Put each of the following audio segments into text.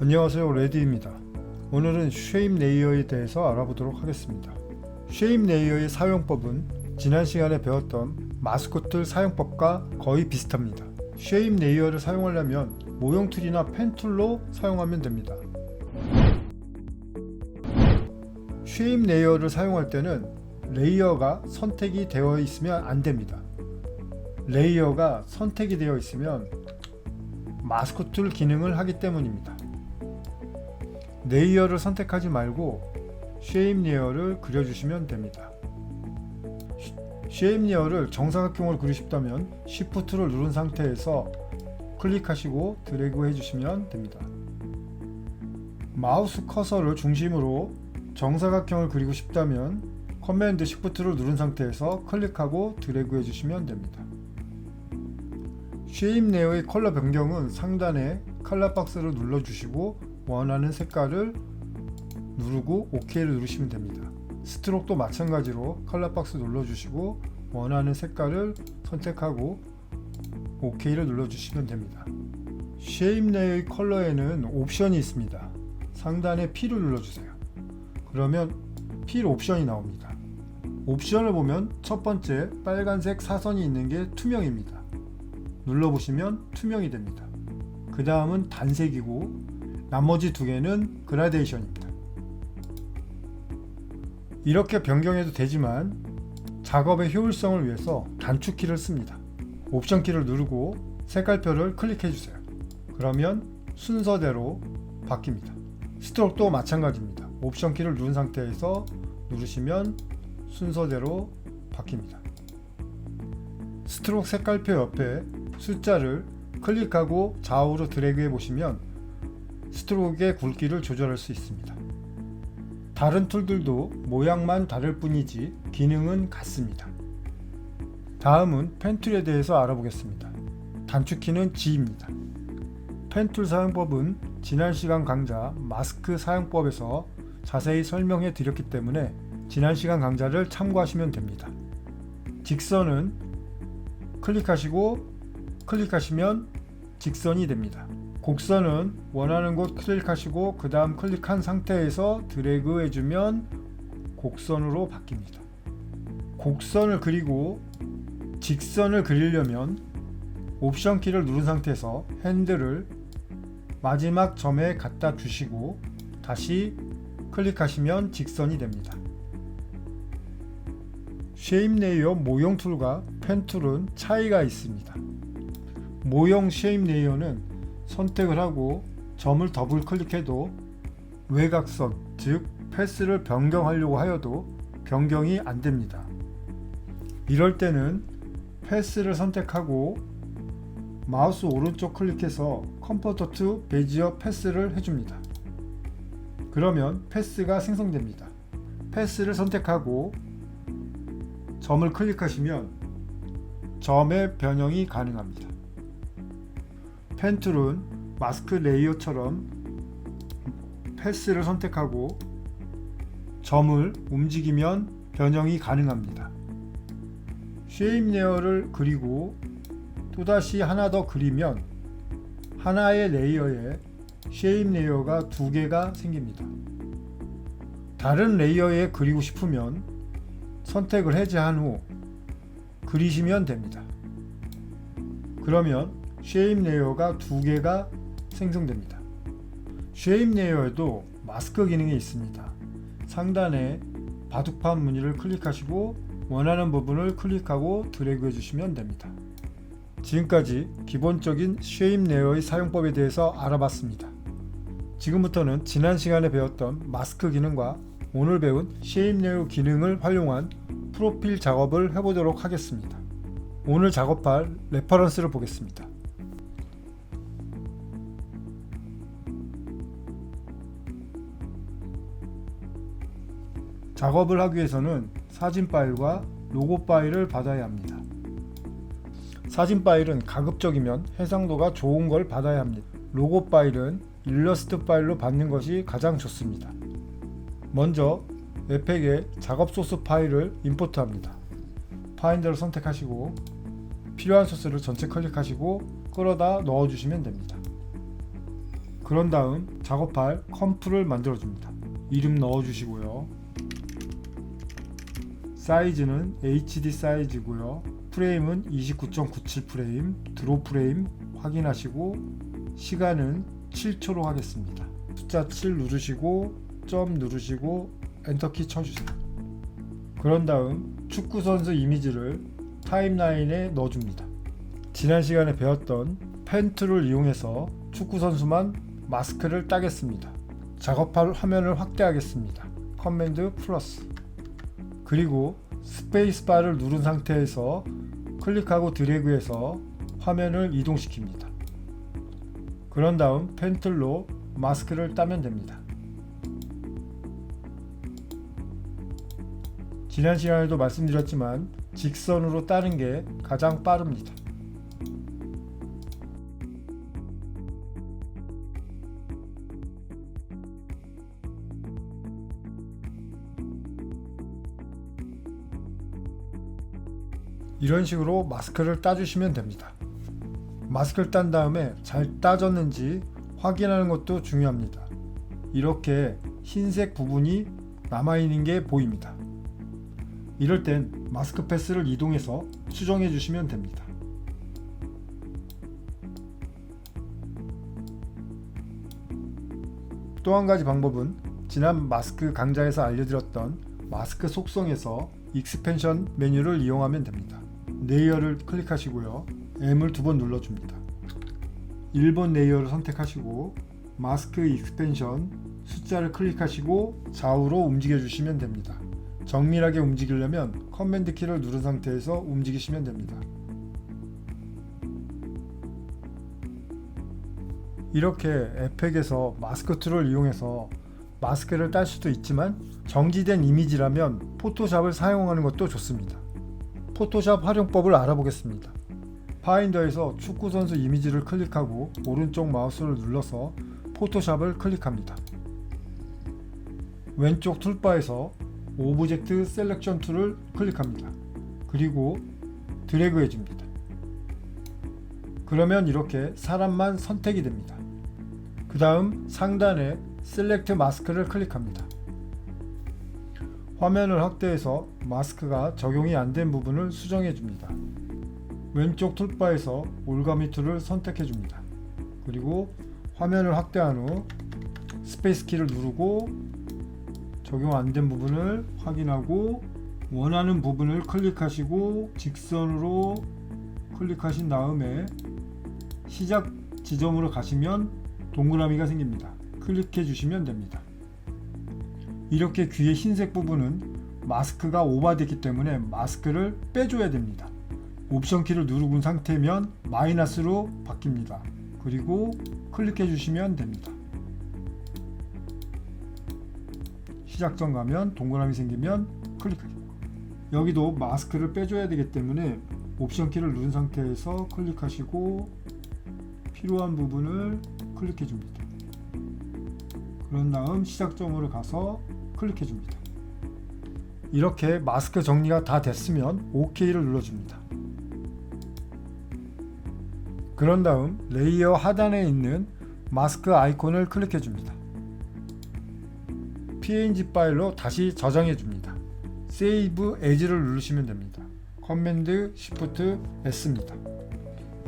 안녕하세요, 레디입니다. 오늘은 쉐입 레이어에 대해서 알아보도록 하겠습니다. 쉐입 레이어의 사용법은 지난 시간에 배웠던 마스코틀 사용법과 거의 비슷합니다. 쉐입 레이어를 사용하려면 모형 툴이나 펜 툴로 사용하면 됩니다. 쉐입 레이어를 사용할 때는 레이어가 선택이 되어 있으면 안 됩니다. 레이어가 선택이 되어 있으면 마스코툴 기능을 하기 때문입니다. 레이어를 선택하지 말고 쉐입 레이어를 그려주시면 됩니다. 쉐입 레이어를 정사각형을 그리고 싶다면 Shift를 누른 상태에서 클릭하시고 드래그 해주시면 됩니다. 마우스 커서를 중심으로 정사각형을 그리고 싶다면 커맨드 Shift를 누른 상태에서 클릭하고 드래그 해주시면 됩니다. 쉐입 레이어의 컬러 변경은 상단에 컬러 박스를 눌러주시고 원하는 색깔을 누르고 OK를 누르시면 됩니다. 스트로크도 마찬가지로 컬러 박스 눌러주시고 원하는 색깔을 선택하고 OK를 눌러주시면 됩니다. 쉐입 레이어의 컬러에는 옵션이 있습니다. 상단에 P를 눌러주세요. 그러면 필 옵션이 나옵니다. 옵션을 보면 첫 번째 빨간색 사선이 있는 게 투명입니다. 눌러보시면 투명이 됩니다. 그 다음은 단색이고 나머지 두 개는 그라데이션입니다. 이렇게 변경해도 되지만 작업의 효율성을 위해서 단축키를 씁니다. 옵션 키를 누르고 색깔표를 클릭해 주세요. 그러면 순서대로 바뀝니다. 스트로크도 마찬가지입니다. 옵션 키를 누른 상태에서 누르시면 순서대로 바뀝니다. 스트로크 색깔표 옆에 숫자를 클릭하고 좌우로 드래그 해 보시면 스트로크의 굵기를 조절할 수 있습니다. 다른 툴들도 모양만 다를 뿐이지 기능은 같습니다. 다음은 펜툴에 대해서 알아보겠습니다. 단축키는 G입니다. 펜툴 사용법은 지난 시간 강좌 마스크 사용법에서 자세히 설명해 드렸기 때문에 지난 시간 강좌를 참고하시면 됩니다. 직선은 클릭하시면 직선이 됩니다. 곡선은 원하는 곳 클릭하시고 그 다음 클릭한 상태에서 드래그 해주면 곡선으로 바뀝니다. 곡선을 그리고 직선을 그리려면 옵션 키를 누른 상태에서 핸들을 마지막 점에 갖다 주시고 다시 클릭하시면 직선이 됩니다. 쉐입 레이어 모형 툴과 펜 툴은 차이가 있습니다. 모형 쉐입 레이어는 선택을 하고 점을 더블 클릭해도 외곽선, 즉 패스를 변경하려고 하여도 변경이 안 됩니다. 이럴 때는 패스를 선택하고 마우스 오른쪽 클릭해서 컨버터 투 베지어 패스를 해줍니다. 그러면 패스가 생성됩니다. 패스를 선택하고 점을 클릭하시면 점의 변형이 가능합니다. 펜 툴은 마스크 레이어처럼 패스를 선택하고 점을 움직이면 변형이 가능합니다. 쉐입 레이어를 그리고 또다시 하나 더 그리면 하나의 레이어에 쉐입 레이어가 두 개가 생깁니다. 다른 레이어에 그리고 싶으면 선택을 해제한 후 그리시면 됩니다. 그러면 쉐입 레이어가 두 개가 생성됩니다. 쉐입 레이어에도 마스크 기능이 있습니다. 상단에 바둑판 무늬를 클릭하시고 원하는 부분을 클릭하고 드래그 해주시면 됩니다. 지금까지 기본적인 쉐입 레이어의 사용법에 대해서 알아봤습니다. 지금부터는 지난 시간에 배웠던 마스크 기능과 오늘 배운 쉐입 레이어 기능을 활용한 프로필 작업을 해보도록 하겠습니다. 오늘 작업할 레퍼런스를 보겠습니다. 작업을 하기 위해서는 사진 파일과 로고 파일을 받아야 합니다. 사진 파일은 가급적이면 해상도가 좋은 걸 받아야 합니다. 로고 파일은 일러스트 파일로 받는 것이 가장 좋습니다. 먼저 웹팩에 작업 소스 파일을 임포트합니다. 파인더를 선택하시고 필요한 소스를 전체 클릭하시고 끌어다 넣어주시면 됩니다. 그런 다음 작업할 컴프를 만들어줍니다. 이름 넣어주시고요. 사이즈는 HD 사이즈고요. 프레임은 29.97 프레임, 드로 프레임 확인하시고 시간은 7초로 하겠습니다. 숫자 7 누르시고 점 누르시고 엔터키 쳐주세요. 그런 다음 축구 선수 이미지를 타임라인에 넣어줍니다. 지난 시간에 배웠던 펜 툴을 이용해서 축구 선수만 마스크를 따겠습니다. 작업할 화면을 확대하겠습니다. 커맨드 플러스. 그리고 스페이스바를 누른 상태에서 클릭하고 드래그해서 화면을 이동시킵니다. 그런 다음 펜툴로 마스크를 따면 됩니다. 지난 시간에도 말씀드렸지만 직선으로 따는 게 가장 빠릅니다. 이런 식으로 마스크를 따주시면 됩니다. 마스크를 딴 다음에 잘 따졌는지 확인하는 것도 중요합니다. 이렇게 흰색 부분이 남아있는 게 보입니다. 이럴 땐 마스크 패스를 이동해서 수정해 주시면 됩니다. 또 한 가지 방법은 지난 마스크 강좌에서 알려드렸던 마스크 속성에서 익스펜션 메뉴를 이용하면 됩니다. 레이어를 클릭하시고요. M을 2번 눌러줍니다. 1번 레이어를 선택하시고 마스크 익스펜션 숫자를 클릭하시고 좌우로 움직여 주시면 됩니다. 정밀하게 움직이려면 커맨드 키를 누른 상태에서 움직이시면 됩니다. 이렇게 에펙에서 마스크 툴을 이용해서 마스크를 딸 수도 있지만 정지된 이미지라면 포토샵을 사용하는 것도 좋습니다. 포토샵 활용법을 알아보겠습니다. 파인더에서 축구선수 이미지를 클릭하고 오른쪽 마우스를 눌러서 포토샵을 클릭합니다. 왼쪽 툴바에서 오브젝트 셀렉션 툴을 클릭합니다. 그리고 드래그 해줍니다. 그러면 이렇게 사람만 선택이 됩니다. 그 다음 상단에 셀렉트 마스크를 클릭합니다. 화면을 확대해서 마스크가 적용이 안 된 부분을 수정해 줍니다. 왼쪽 툴바에서 올가미 툴을 선택해 줍니다. 그리고 화면을 확대한 후 스페이스 키를 누르고 적용 안 된 부분을 확인하고 원하는 부분을 클릭하시고 직선으로 클릭하신 다음에 시작 지점으로 가시면 동그라미가 생깁니다. 클릭해 주시면 됩니다. 이렇게 귀의 흰색 부분은 마스크가 오버됐기 때문에 마스크를 빼줘야 됩니다. 옵션 키를 누르고 상태면 마이너스로 바뀝니다. 그리고 클릭해 주시면 됩니다. 시작점 가면 동그라미 생기면 클릭하시고 여기도 마스크를 빼줘야 되기 때문에 옵션 키를 누른 상태에서 클릭하시고 필요한 부분을 클릭해 줍니다. 그런 다음 시작점으로 가서 클릭해 줍니다. 이렇게 마스크 정리가 다 됐으면 OK를 눌러줍니다. 그런 다음 레이어 하단에 있는 마스크 아이콘을 클릭해 줍니다. PNG 파일로 다시 저장해 줍니다. Save As를 누르시면 됩니다. 커맨드 Shift S입니다.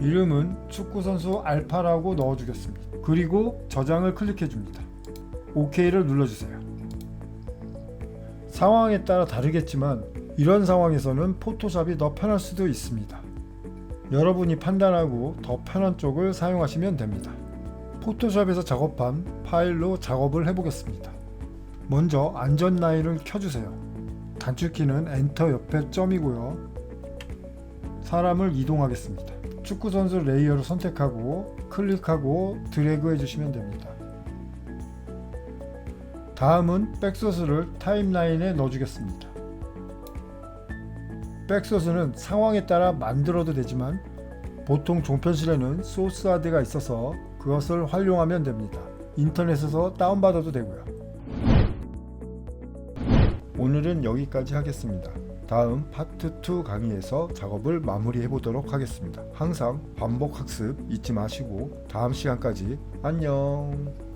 이름은 축구선수 알파라고 넣어주겠습니다. 그리고 저장을 클릭해 줍니다. OK를 눌러주세요. 상황에 따라 다르겠지만 이런 상황에서는 포토샵이 더 편할 수도 있습니다. 여러분이 판단하고 더 편한 쪽을 사용하시면 됩니다. 포토샵에서 작업한 파일로 작업을 해보겠습니다. 먼저 안전 라인을 켜주세요. 단축키는 엔터 옆에 점이고요. 사람을 이동하겠습니다. 축구선수 레이어를 선택하고 클릭하고 드래그 해주시면 됩니다. 다음은 백소스를 타임라인에 넣어주겠습니다. 백소스는 상황에 따라 만들어도 되지만 보통 종편실에는 소스하드가 있어서 그것을 활용하면 됩니다. 인터넷에서 다운받아도 되고요. 오늘은 여기까지 하겠습니다. 다음 파트 2 강의에서 작업을 마무리해 보도록 하겠습니다. 항상 반복 학습 잊지 마시고 다음 시간까지 안녕.